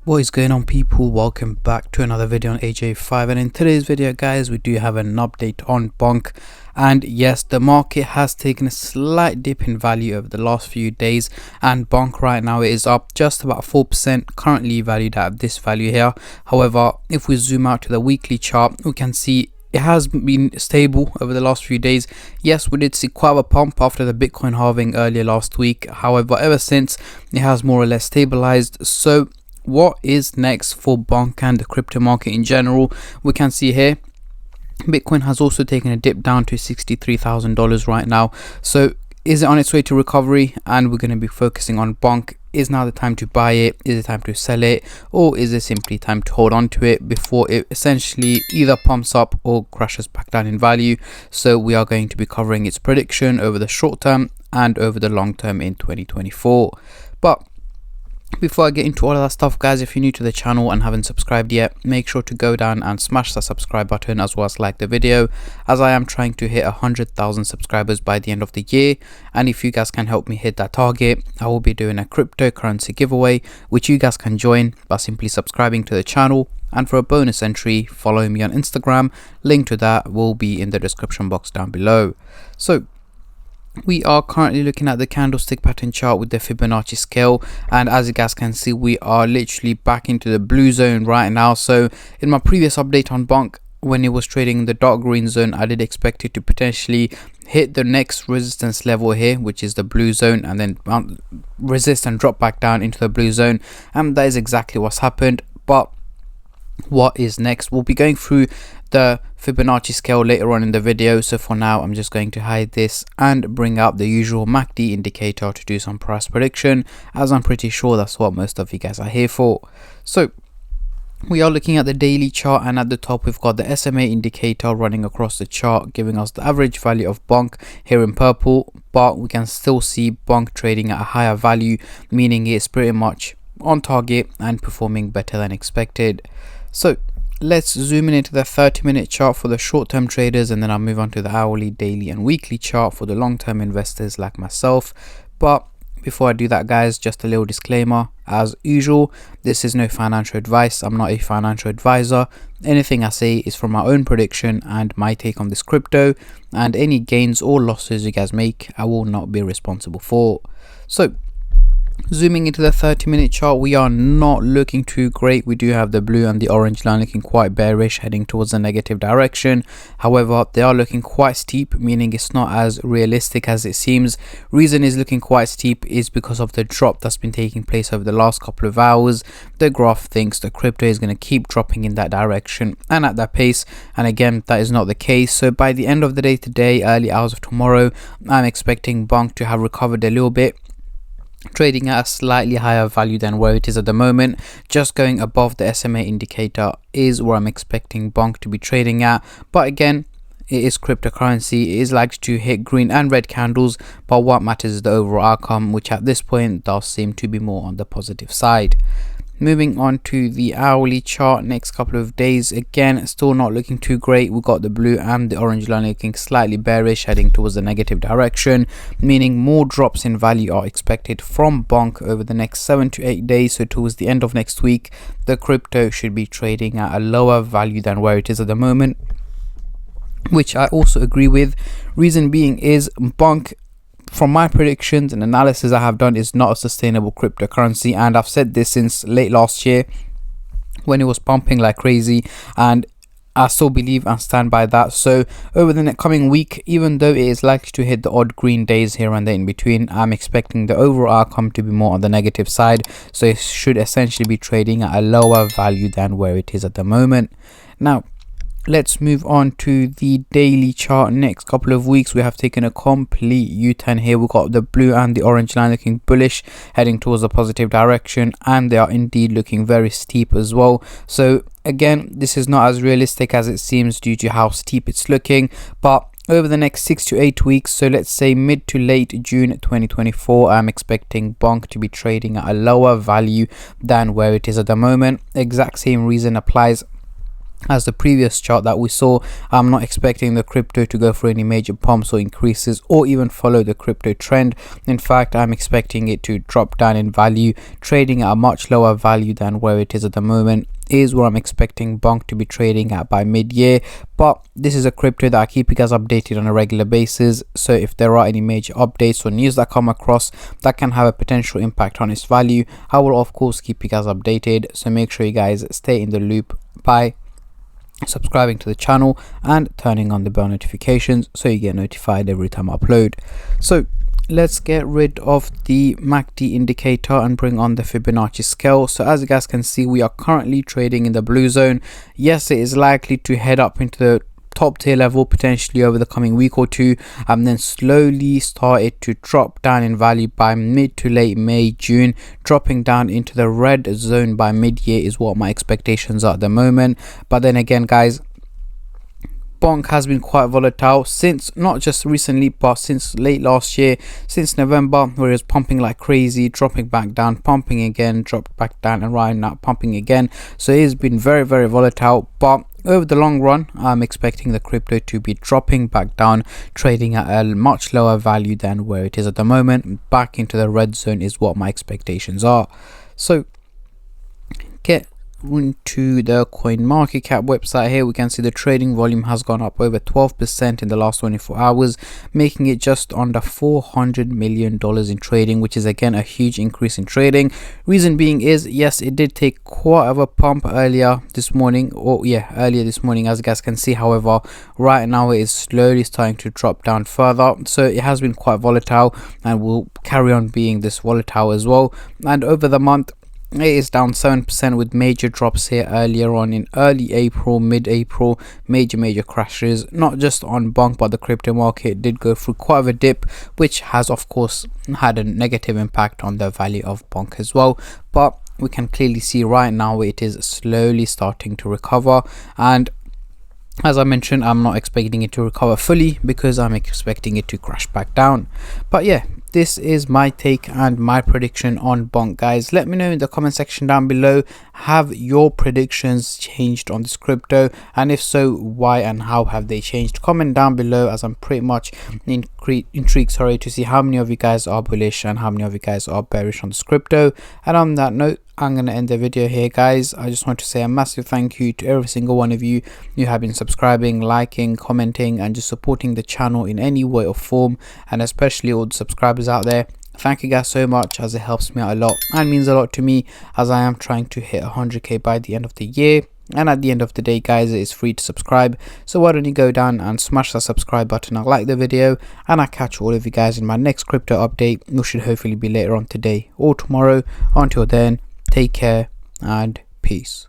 What is going on, people? Welcome back to another video on AJ5, and in today's video guys we do have an update on Bonk. And yes, the market has taken a slight dip in value over the last few days, and Bonk right now is up just about 4%, currently valued at this value here. However, if we zoom out to the weekly chart, we can see it has been stable over the last few days. Yes, we did see quite a pump after the Bitcoin halving earlier last week. However, ever since, it has more or less stabilized. So what is next for Bonk and the crypto market in general? We can see here Bitcoin has also taken a dip down to $63,000 right now. So is it on its way to recovery? And we're going to be focusing on Bonk. Is now the time to buy it? Is it time to sell it? Or is it simply time to hold on to it before it essentially either pumps up or crashes back down in value? So we are going to be covering its prediction over the short term and over the long term in 2024. But before I get into all of that stuff guys, if you're new to the channel and haven't subscribed yet, make sure to go down and smash that subscribe button as well as like the video, as I am trying to hit 100,000 subscribers by the end of the year. And if you guys can help me hit that target, I will be doing a cryptocurrency giveaway which you guys can join by simply subscribing to the channel. And for a bonus entry, follow me on Instagram. Link to that will be in the description box down below. So we are currently looking at the candlestick pattern chart with the Fibonacci scale, and as you guys can see, we are literally back into the blue zone right now. So in my previous update on Bonk, when it was trading in the dark green zone, I did expect it to potentially hit the next resistance level here, which is the blue zone, and then resist and drop back down into the blue zone, and that is exactly what's happened. But what is next? We'll be going through the Fibonacci scale later on in the video, so for now I'm just going to hide this and bring up the usual MACD indicator to do some price prediction, as I'm pretty sure that's what most of you guys are here for. So we are looking at the daily chart, and at the top we've got the SMA indicator running across the chart, giving us the average value of Bonk here in purple. But we can still see Bonk trading at a higher value, meaning it's pretty much on target and performing better than expected. So let's zoom in into the 30-minute chart for the short-term traders, and then I'll move on to the hourly, daily and weekly chart for the long-term investors like myself. But before I do that guys, just a little disclaimer. As usual, this is no financial advice. I'm not a financial advisor. Anything I say is from my own prediction and my take on this crypto, and any gains or losses you guys make, I will not be responsible for. So zooming into the 30-minute chart, we are not looking too great. We do have the blue and the orange line looking quite bearish, heading towards the negative direction. However, they are looking quite steep, meaning it's not as realistic as it seems. Reason is looking quite steep is because of the drop that's been taking place over the last couple of hours. The graph thinks the crypto is going to keep dropping in that direction and at that pace, and again, that is not the case. So by the end of the day today, early hours of tomorrow, I'm expecting Bonk to have recovered a little bit, trading at a slightly higher value than where it is at the moment. Just going above the SMA indicator is where I'm expecting Bonk to be trading at. But again, it is cryptocurrency. It is likely to hit green and red candles, but what matters is the overall outcome, which at this point does seem to be more on the positive side. Moving on to the hourly chart, next couple of days, again still not looking too great. We've got the blue and the orange line looking slightly bearish, heading towards the negative direction, meaning more drops in value are expected from Bonk over the next 7 to 8 days. So towards the end of next week, the crypto should be trading at a lower value than where it is at the moment, which I also agree with. Reason being is Bonk, from my predictions and analysis I have done, is not a sustainable cryptocurrency, and I've said this since late last year when it was pumping like crazy, and I still believe and stand by that. So over the coming week, even though it is likely to hit the odd green days here and there in between, I'm expecting the overall outcome to be more on the negative side. So it should essentially be trading at a lower value than where it is at the moment. Now let's move on to the daily chart. Next couple of weeks we have taken a complete U-turn here. We've got the blue and the orange line looking bullish, heading towards the positive direction, and they are indeed looking very steep as well. So again, this is not as realistic as it seems due to how steep it's looking, but over the next 6 to 8 weeks, so let's say mid to late June 2024, I'm expecting Bonk to be trading at a lower value than where it is at the moment. Exact same reason applies as the previous chart that we saw, I'm not expecting the crypto to go for any major pumps or increases or even follow the crypto trend. In fact, I'm expecting it to drop down in value, trading at a much lower value than where it is at the moment. Is where I'm expecting Bonk to be trading at by mid-year. But this is a crypto that I keep you guys updated on a regular basis, so if there are any major updates or news that come across that can have a potential impact on its value, I will of course keep you guys updated. So make sure you guys stay in the loop by subscribing to the channel and turning on the bell notifications so you get notified every time I upload. So let's get rid of the MACD indicator and bring on the Fibonacci scale. So as you guys can see, we are currently trading in the blue zone. Yes, it is likely to head up into the top tier level potentially over the coming week or two, and then slowly started to drop down in value by mid to late May, June, dropping down into the red zone by mid-year is what my expectations are at the moment. But then again guys, Bonk has been quite volatile since, not just recently but since late last year, since November, where it was pumping like crazy, dropping back down, pumping again, dropped back down, and right now pumping again. So it has been very volatile, but over the long run, I'm expecting the crypto to be dropping back down, trading at a much lower value than where it is at the moment. Back into the red zone is what my expectations are. So get into the coin market cap website. Here we can see the trading volume has gone up over 12% in the last 24 hours, making it just under $400 million in trading, which is again a huge increase in trading. Reason being is, yes, it did take quite of a pump earlier this morning, as you guys can see. However, right now it is slowly starting to drop down further, so it has been quite volatile and will carry on being this volatile as well. And over the month, it is down 7% with major drops here earlier on in early April, mid-April, major crashes. Not just on Bonk, but the crypto market did go through quite of a dip, which has of course had a negative impact on the value of Bonk as well. But we can clearly see right now it is slowly starting to recover, and as I mentioned, I'm not expecting it to recover fully because I'm expecting it to crash back down. But yeah, this is my take and my prediction on Bonk, guys. Let me know in the comment section down below, have your predictions changed on this crypto, and if so, why and how have they changed? Comment down below, as I'm pretty much intrigued to see how many of you guys are bullish and how many of you guys are bearish on this crypto. And on that note, I'm going to end the video here, guys. I just want to say a massive thank you to every single one of you who have been subscribing, liking, commenting, and just supporting the channel in any way or form, and especially all the subscribers out there. Thank you guys so much, as it helps me out a lot and means a lot to me, as I am trying to hit 100k by the end of the year. And at the end of the day, guys, it is free to subscribe, so why don't you go down and smash that subscribe button and like the video, and I'll catch all of you guys in my next crypto update, which should hopefully be later on today or tomorrow. Until then, take care and peace.